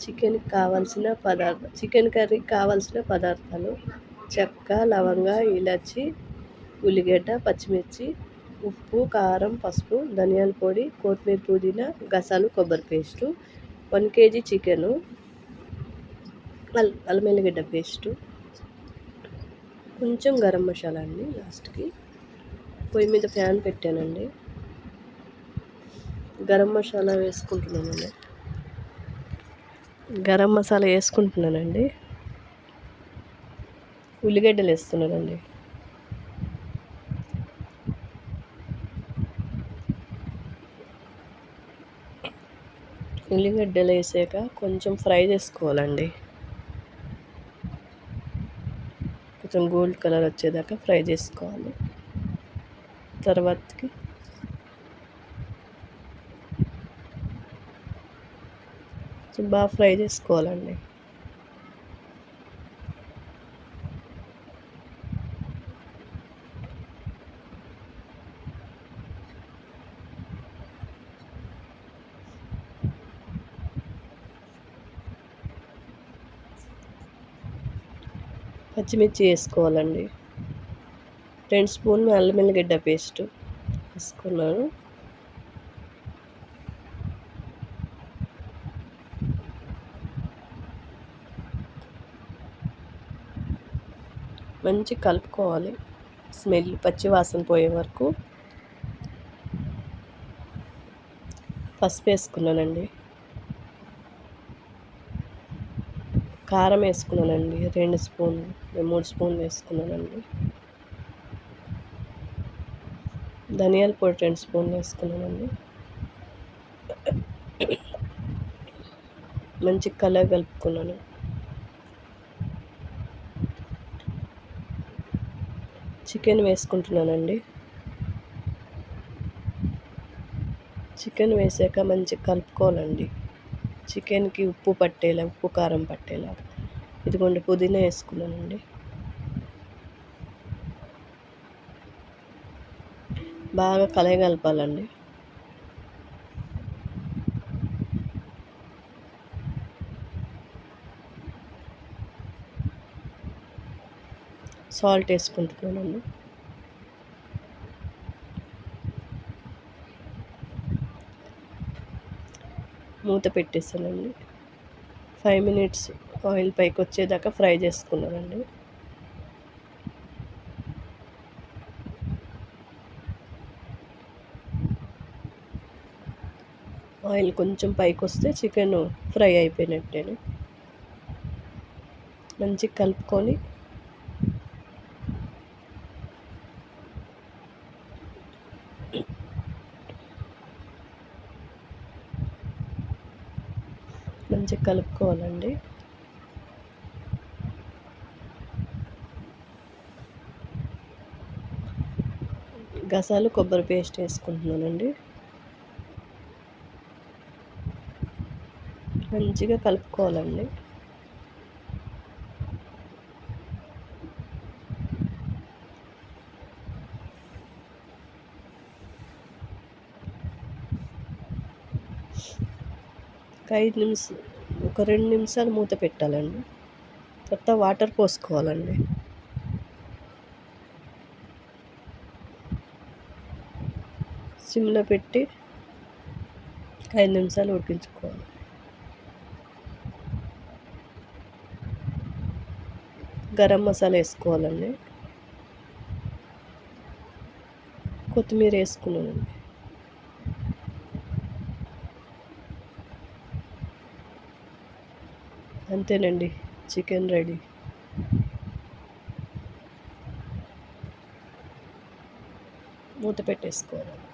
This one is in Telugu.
చికెన్ కర్రీకి కావాల్సిన పదార్థాలు: చెక్క, లవంగ, ఇలాచి, ఉల్లిగడ్డ, పచ్చిమిర్చి, ఉప్పు, కారం, పసుపు, ధనియాల పొడి, కొత్తిమీర, పుదీనా, గసాలు, కొబ్బరి పేస్టు, 1 kg చికెను, అల్లం ఎల్లిగడ్డ పేస్టు, కొంచెం గరం మసాలా అండి. లాస్ట్కి పొయ్యి మీద ప్యాన్ పెట్టానండి. గరం మసాలా వేసుకుంటున్నానండి. ఉల్లిగడ్డలు వేస్తున్నానండి. ఉల్లిగడ్డలు వేసాక కొంచెం ఫ్రై చేసుకోవాలండి. కొంచెం గోల్డ్ కలర్ వచ్చేదాకా ఫ్రై చేసుకోవాలి. తర్వాతకి కొంచెం బాగా ఫ్రై చేసుకోవాలండి. పచ్చిమిర్చి వేసుకోవాలండి. 2 స్పూన్లు అల్లం ఎల్లిగడ్డ పేస్ట్ వేసుకున్నాను. మంచి కలుపుకోవాలి. పచ్చి వాసన పోయే వరకు. పసుపు వేసుకున్నానండి. కారం వేసుకున్నానండి. 2 స్పూన్లు 3 స్పూన్లు వేసుకున్నానండి. ధనియాల పొడి 2 స్పూన్లు వేసుకున్నానండి. మంచి కలర్ కలుపుకున్నాను. చికెన్ వేసుకుంటున్నానండి. చికెన్ వేసాక మంచి కలుపుకోవాలండి. చికెన్కి ఉప్పు కారం పట్టేలా. ఇదిగోండి పుదీనా వేసుకున్నానండి. బాగా కలపాలండి. సాల్ట్ వేసుకుంటున్నానండి. మూత పెట్టేసానండి. 5 minutes ఆయిల్ పైకి వచ్చేదాకా ఫ్రై చేసుకున్నానండి. ఆయిల్ కొంచెం పైకి వస్తే చికెన్ ఫ్రై అయిపోయినట్టేను. మంచిగా కలుపుకొని మంచిగా కలుపుకోవాలండి. గసాలు కొబ్బరి పేస్ట్ వేసుకుంటున్నానండి. మంచిగా కలుపుకోవాలండి. ఒక 2 నిమిషాలు మూత పెట్టాలండి. తర్వాత వాటర్ పోసుకోవాలండి. సిమ్లో పెట్టి 5 నిమిషాలు ఉడికించుకోవాలి. గరం మసాలా వేసుకోవాలండి. కొత్తిమీర వేసుకున్నానండి. అంతేనండి, చికెన్ రెడీ. మూత పెట్టేసుకోవాలి.